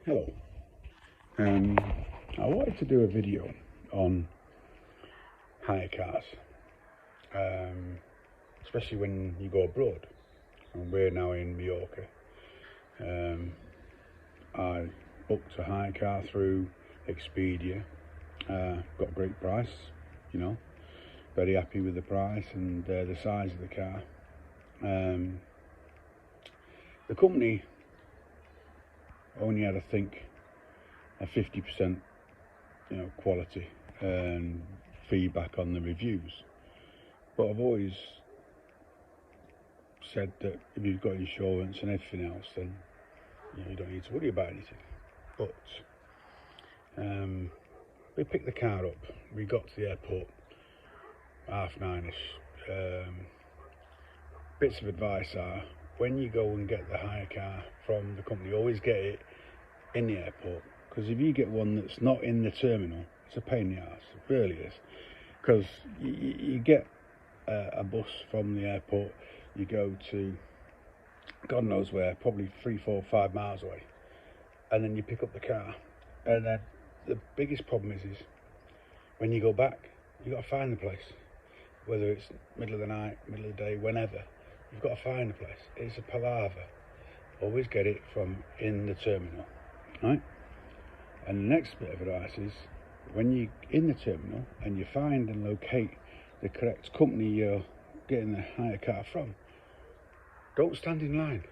Hello. I wanted to do a video on hire cars, especially when you go abroad. And we're now in Mallorca. I booked a hire car through Expedia. Got a great price, you know. Very happy with the price and the size of the car. The company only had, I think, a 50% quality and feedback on the reviews, but I've always said that if you've got insurance and everything else, then you don't need to worry about anything. But we picked the car up, we got to the airport 9:30ish. Bits of advice are, when you go and get the hire car from the company, always get it in the airport, because if you get one that's not in the terminal, it's a pain in the arse. It really is, because you get a bus from the airport, you go to God knows where, probably 3, 4, 5 miles away, and then you pick up the car, and then the biggest problem is when you go back, you got to find the place, whether it's middle of the night, middle of the day, whenever. You've got to find the place. It's a palaver. Always get it from in the terminal, right? And the next bit of advice is, when you're in the terminal and you find and locate the correct company you're getting the hire car from, don't stand in line.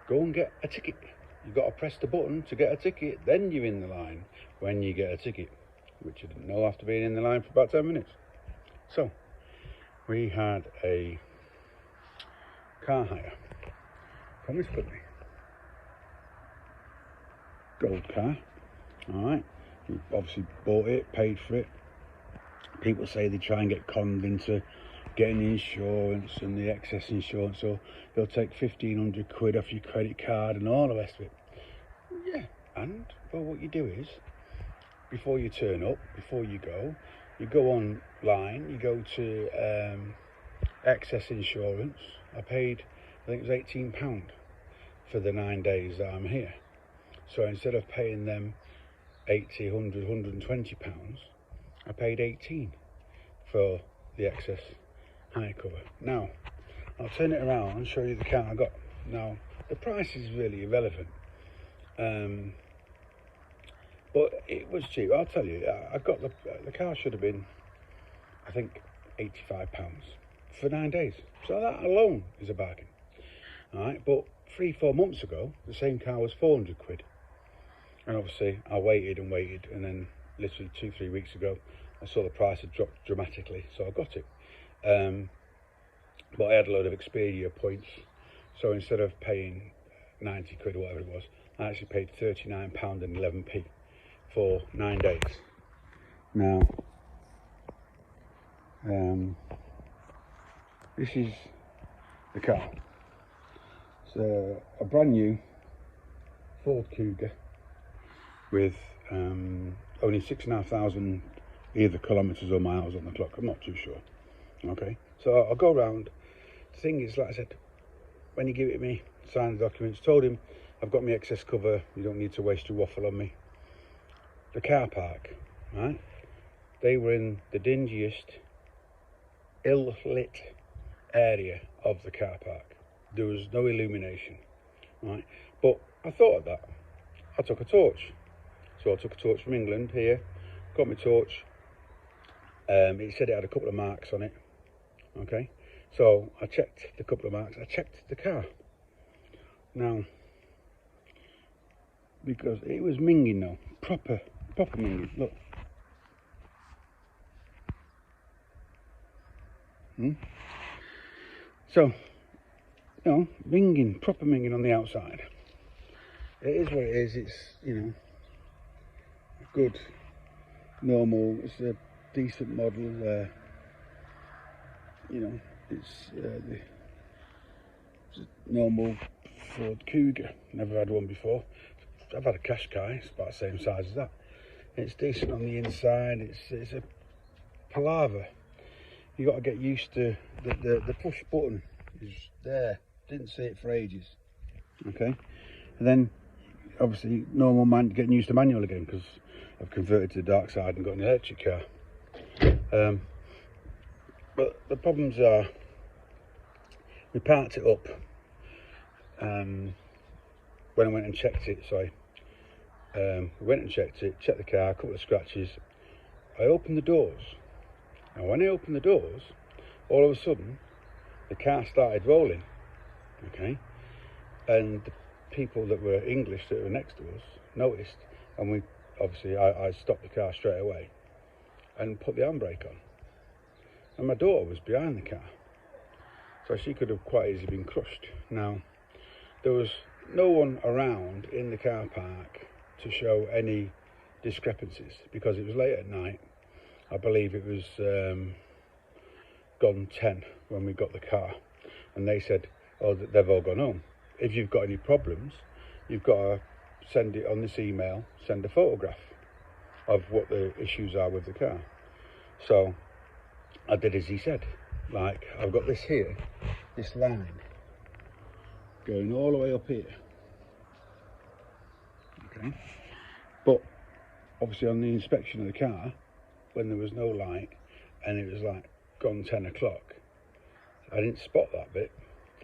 Go and get a ticket. You've got to press the button to get a ticket, then you're in the line when you get a ticket, which you didn't know after being in the line for about 10 minutes. So, we had a car hire from this company. Gold car, alright. We obviously bought it, paid for it. People say they try and get conned into getting the insurance and the excess insurance, so they'll take 1,500 quid off your credit card and all the rest of it. Yeah, and well, what you do is, before you turn up, before you go online, you go to excess insurance. I paid, I think it was £18 for the 9 days that I'm here. So instead of paying them 80, 100, 120 pounds, I paid 18 for the excess hire cover. Now, I'll turn it around and show you the car I got. Now, the price is really irrelevant, but it was cheap. I'll tell you, I got the car should have been, I think, £85 for 9 days. So that alone is a bargain. All right, but 3, 4 months ago, the same car was 400 quid. And obviously, I waited, and then literally 2, 3 weeks ago, I saw the price had dropped dramatically, so I got it. But I had a load of Expedia points, so instead of paying 90 quid or whatever it was, I actually paid £39 and 11p for 9 days. Now, this is the car. It's a brand new Ford Cougar with only 6,500 either kilometres or miles on the clock. I'm not too sure. Okay, so I'll go around. The thing is, like I said, when he gave it me, signed the documents, told him I've got my excess cover, you don't need to waste your waffle on me. The car park, right? They were in the dingiest, ill-lit area of the car park. There was no illumination, right? But I thought of that. I took a torch. So I took a torch from England here, got my torch. It said it had a couple of marks on it. Okay, so I checked the couple of marks. I checked the car. Now, because it was minging though, proper minging. Look. So, minging, proper minging on the outside. It is what it is. It's, good, normal. It's a decent model. It's the normal Ford Cougar. Never had one before. I've had a Qashqai. It's about the same size as that. It's decent on the inside. It's a palaver. You got to get used to the push button is there. Didn't see it for ages. Okay, and then obviously normal man getting used to manual again, because I've converted to the dark side and got an electric car. But the problems are, we parked it up when I went and checked it, we went and checked it, checked the car, a couple of scratches. I opened the doors. And when I opened the doors, all of a sudden, the car started rolling, okay? And the people that were English that were next to us noticed, and I stopped the car straight away and put the handbrake on. And my daughter was behind the car, so she could have quite easily been crushed. Now, there was no one around in the car park to show any discrepancies, because it was late at night. I believe it was gone 10 when we got the car, and they said, oh, they've all gone home. If you've got any problems, you've got to send it on this email, send a photograph of what the issues are with the car. So I did as he said. Like, I've got this here, this line going all the way up here, okay? But obviously on the inspection of the car, when there was no light and it was like gone 10 o'clock, I didn't spot that bit.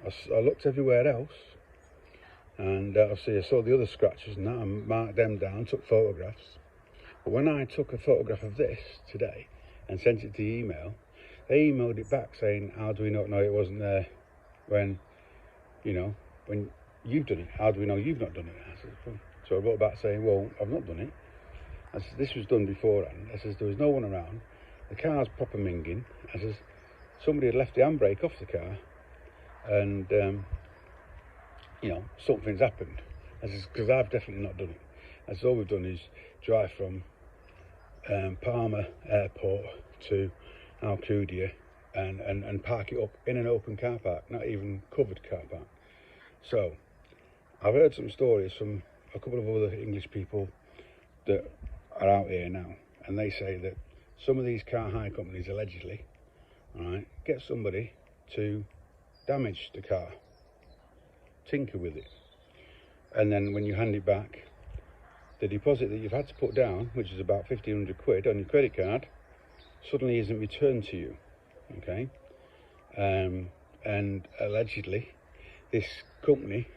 I looked everywhere else, and I saw the other scratches and that, and marked them down, took photographs. But when I took a photograph of this today and sent it to the email, they emailed it back saying, how do we not know it wasn't there when you've done it? How do we know you've not done it? I said, well. So I wrote back saying, well, I've not done it. I said, this was done beforehand. I says, there was no one around. The car's proper minging. I says, somebody had left the handbrake off the car, and something's happened. I says, because I've definitely not done it. I says, all we've done is drive from Palma Airport to Alcudia and park it up in an open car park, not even covered car park. So I've heard some stories from a couple of other English people that are out here now, and they say that some of these car hire companies allegedly, get somebody to damage the car, tinker with it, and then when you hand it back, the deposit that you've had to put down, which is about 1,500 quid on your credit card, suddenly isn't returned to you, okay? And allegedly this company,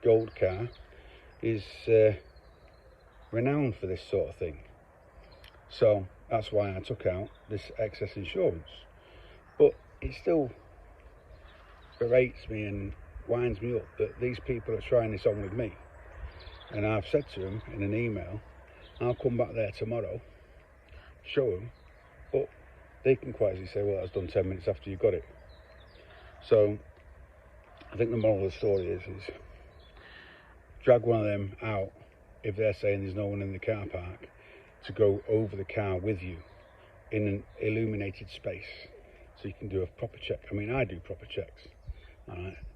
Gold Car, is renowned for this sort of thing. So that's why I took out this excess insurance. But it still berates me and winds me up that these people are trying this on with me. And I've said to them in an email, I'll come back there tomorrow, show them, but they can quite easily say, well, that's done 10 minutes after you got it. So I think the moral of the story is drag one of them out if they're saying there's no one in the car park, to go over the car with you in an illuminated space so you can do a proper check. I mean, I do proper checks,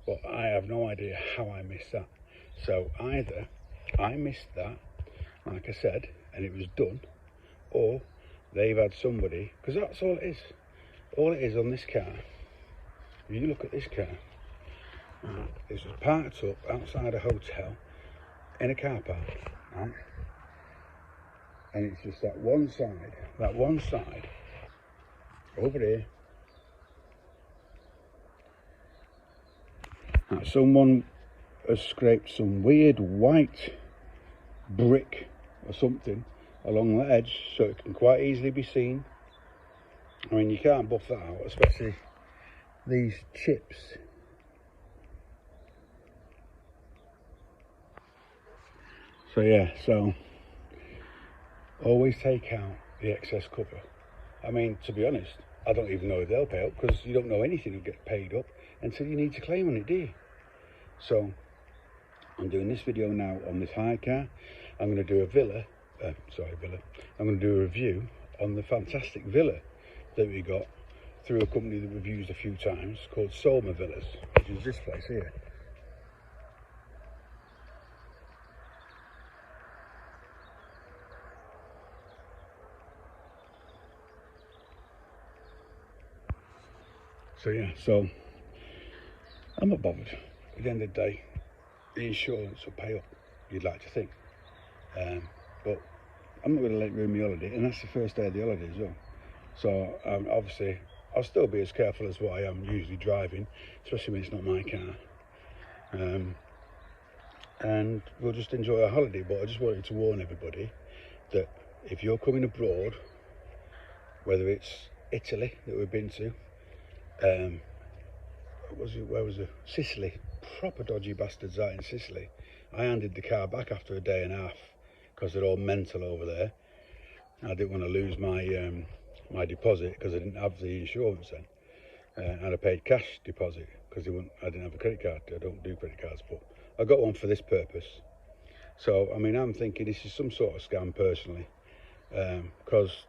but I have no idea how I missed that. So either I missed that, like I said, and it was done, or they've had somebody, because that's all it is. All it is on this car, if you look at this car, this was parked up outside a hotel in a car park, right? And it's just that one side over here, that someone has scraped some weird white brick or something along the edge so it can quite easily be seen. I mean, you can't buff that out, especially these chips. So yeah, always take out the excess cover. I mean, to be honest, I don't even know if they'll pay up, because you don't know anything will get paid up until you need to claim on it, do you? So I'm doing this video now on this hire car. I'm going to do I'm going to do a review on the fantastic villa that we got through a company that we've used a few times called Soma Villas, which is this place here. So yeah, so I'm not bothered. At the end of the day, the insurance will pay up, you'd like to think. But I'm not going to let it ruin my holiday, and that's the first day of the holiday as well. So obviously I'll still be as careful as what I am usually driving, especially when it's not my car. And we'll just enjoy our holiday. But I just wanted to warn everybody that if you're coming abroad, whether it's Italy that we've been to, where was it? Sicily. Proper dodgy bastards out in Sicily. I handed the car back after a day and a half because they're all mental over there. I didn't want to lose my my deposit because I didn't have the insurance then, and I paid cash deposit because I didn't have a credit card. I don't do credit cards, but I got one for this purpose. So I mean, I'm thinking this is some sort of scam personally, because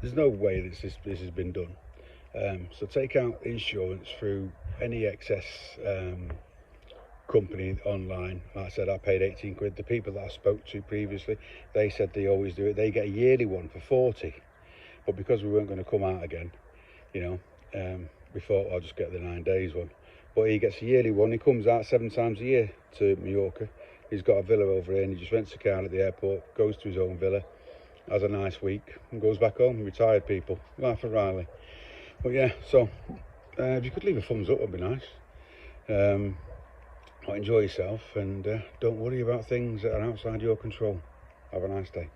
there's no way this has been done. So take out insurance through any excess company online. Like I said, I paid 18 quid. The people that I spoke to previously, they said they always do it. They get a yearly one for 40. But because we weren't going to come out again, you know, we thought I'll just get the 9 days one. But he gets a yearly one. He comes out 7 times a year to Mallorca. He's got a villa over here and he just rents a car at the airport, goes to his own villa, has a nice week and goes back home. Retired people, life of Riley. But yeah, so if you could leave a thumbs up, that'd be nice. Enjoy yourself and don't worry about things that are outside your control. Have a nice day.